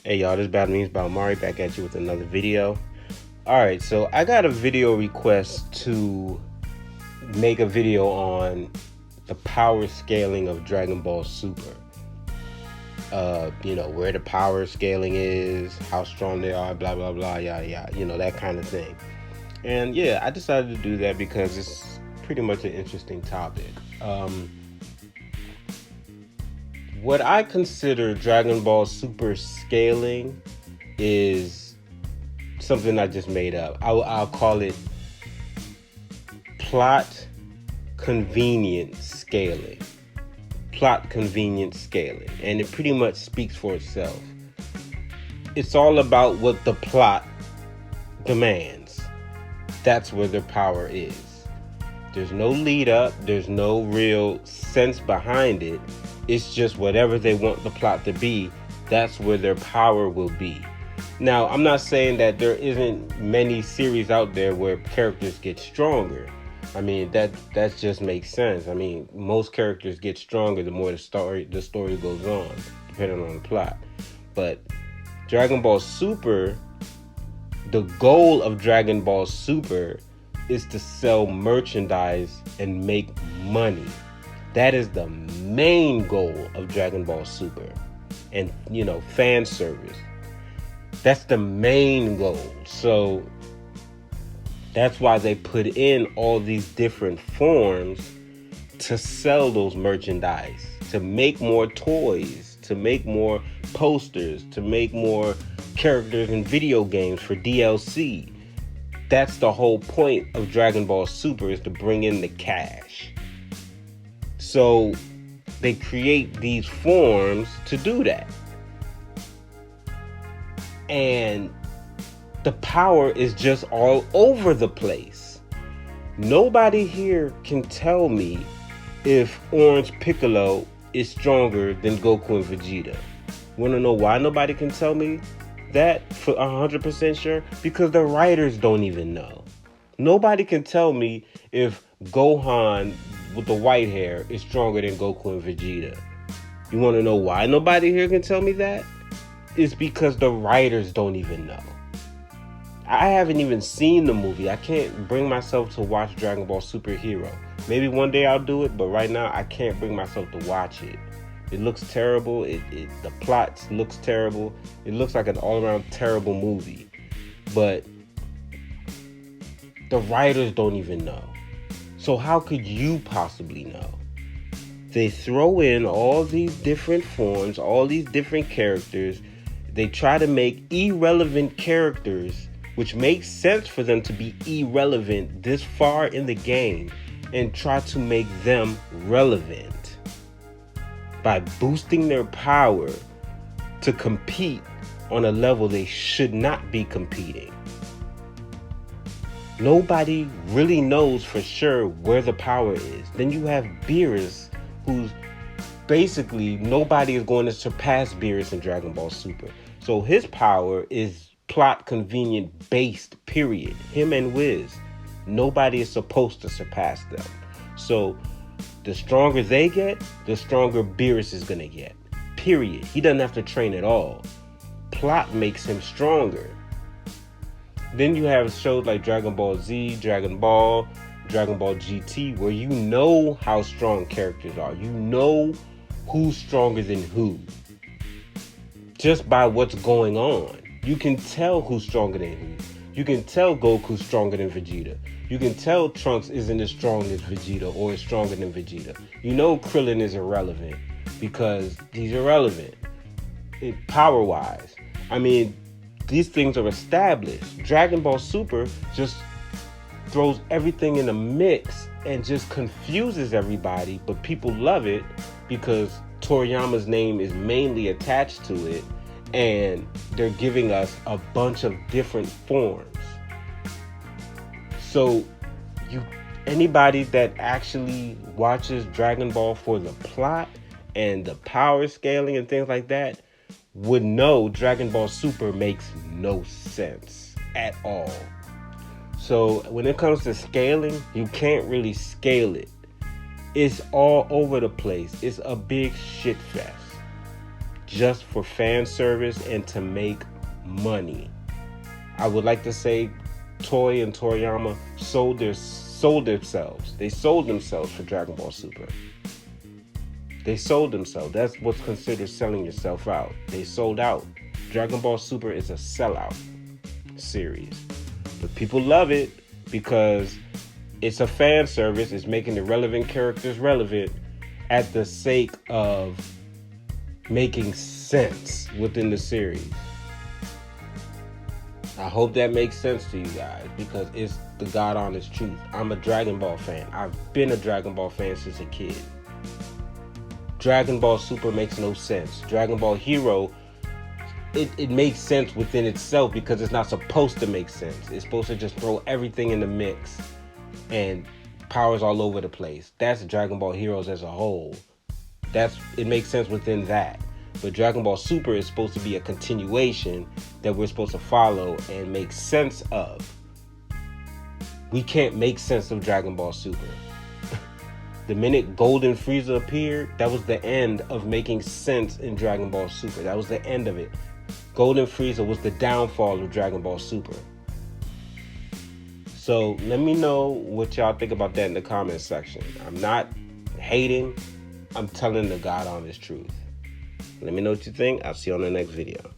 Hey y'all, this Battle Memes by Omari back at you with another video. Alright, so I got a video request to make a video on the power scaling of Dragon Ball Super. Where the power scaling is, how strong they are, blah blah blah, yeah, that kind of thing. And yeah, I decided to do that because it's pretty much an interesting topic. What I consider Dragon Ball Super scaling is something I just made up. I'll call it plot convenient scaling. Plot convenient scaling. And it pretty much speaks for itself. It's all about what the plot demands. That's where their power is. There's no lead up. There's no real sense behind it. It's just whatever they want the plot to be, that's where their power will be. Now, I'm not saying that there isn't many series out there where characters get stronger. I mean, that just makes sense. I mean, most characters get stronger the more the story goes on, depending on the plot. But Dragon Ball Super, the goal of Dragon Ball Super is to sell merchandise and make money. That is the main goal of Dragon Ball Super. And, fan service. That's the main goal. So that's why they put in all these different forms to sell those merchandise, to make more toys, to make more posters, to make more characters in video games for DLC. That's the whole point of Dragon Ball Super, is to bring in the cash. So they create these forms to do that. And the power is just all over the place. Nobody here can tell me if Orange Piccolo is stronger than Goku and Vegeta. Want to know why nobody can tell me that for 100% sure? Because the writers don't even know. Nobody can tell me if Gohan with the white hair is stronger than Goku and Vegeta. You want to know why nobody here can tell me that? It's because the writers don't even know. I haven't even seen the movie. I can't bring myself to watch Dragon Ball Super Hero. Maybe one day I'll do it, but right now I can't bring myself to watch it. It looks terrible. The plot looks terrible. It looks like an all-around terrible movie. But the writers don't even know. So how could you possibly know? They throw in all these different forms, all these different characters. They try to make irrelevant characters, which makes sense for them to be irrelevant this far in the game, and try to make them relevant by boosting their power to compete on a level they should not be competing. Nobody really knows for sure where the power is. Then you have Beerus, who's basically nobody is going to surpass Beerus in Dragon Ball Super. So his power is plot convenient based, period. Him and Wiz. Nobody is supposed to surpass them. So the stronger they get, the stronger Beerus is going to get. Period. He doesn't have to train at all. Plot makes him stronger. Then you have shows like Dragon Ball Z, Dragon Ball GT, where you know how strong characters are. You know who's stronger than who. Just by what's going on. You can tell who's stronger than who. You can tell Goku's stronger than Vegeta. You can tell Trunks isn't as strong as Vegeta or is stronger than Vegeta. You know Krillin is irrelevant because he's irrelevant. Power-wise. I mean, these things are established. Dragon Ball Super just throws everything in a mix and just confuses everybody, but people love it because Toriyama's name is mainly attached to it, and they're giving us a bunch of different forms. So anybody that actually watches Dragon Ball for the plot and the power scaling and things like that would know Dragon Ball Super makes no sense at all. So when it comes to scaling, you can't really scale it. It's all over the place. It's a big shit fest. just for fan service and to make money. I would like to say Toei and Toriyama sold themselves. They sold themselves for Dragon Ball Super. They sold themselves. That's what's considered selling yourself out. They sold out. Dragon Ball Super is a sellout series. But people love it because it's a fan service. It's making the relevant characters relevant at the sake of making sense within the series. I hope that makes sense to you guys because it's the God honest truth. I'm a Dragon Ball fan. I've been a Dragon Ball fan since a kid. Dragon Ball Super makes no sense. Dragon Ball Hero, it makes sense within itself because it's not supposed to make sense. It's supposed to just throw everything in the mix and powers all over the place. That's Dragon Ball Heroes as a whole. It makes sense within that. But Dragon Ball Super is supposed to be a continuation that we're supposed to follow and make sense of. We can't make sense of Dragon Ball Super. The minute Golden Frieza appeared, that was the end of making sense in Dragon Ball Super. That was the end of it. Golden Frieza was the downfall of Dragon Ball Super. So let me know what y'all think about that in the comments section. I'm not hating. I'm telling the God honest truth. Let me know what you think. I'll see you on the next video.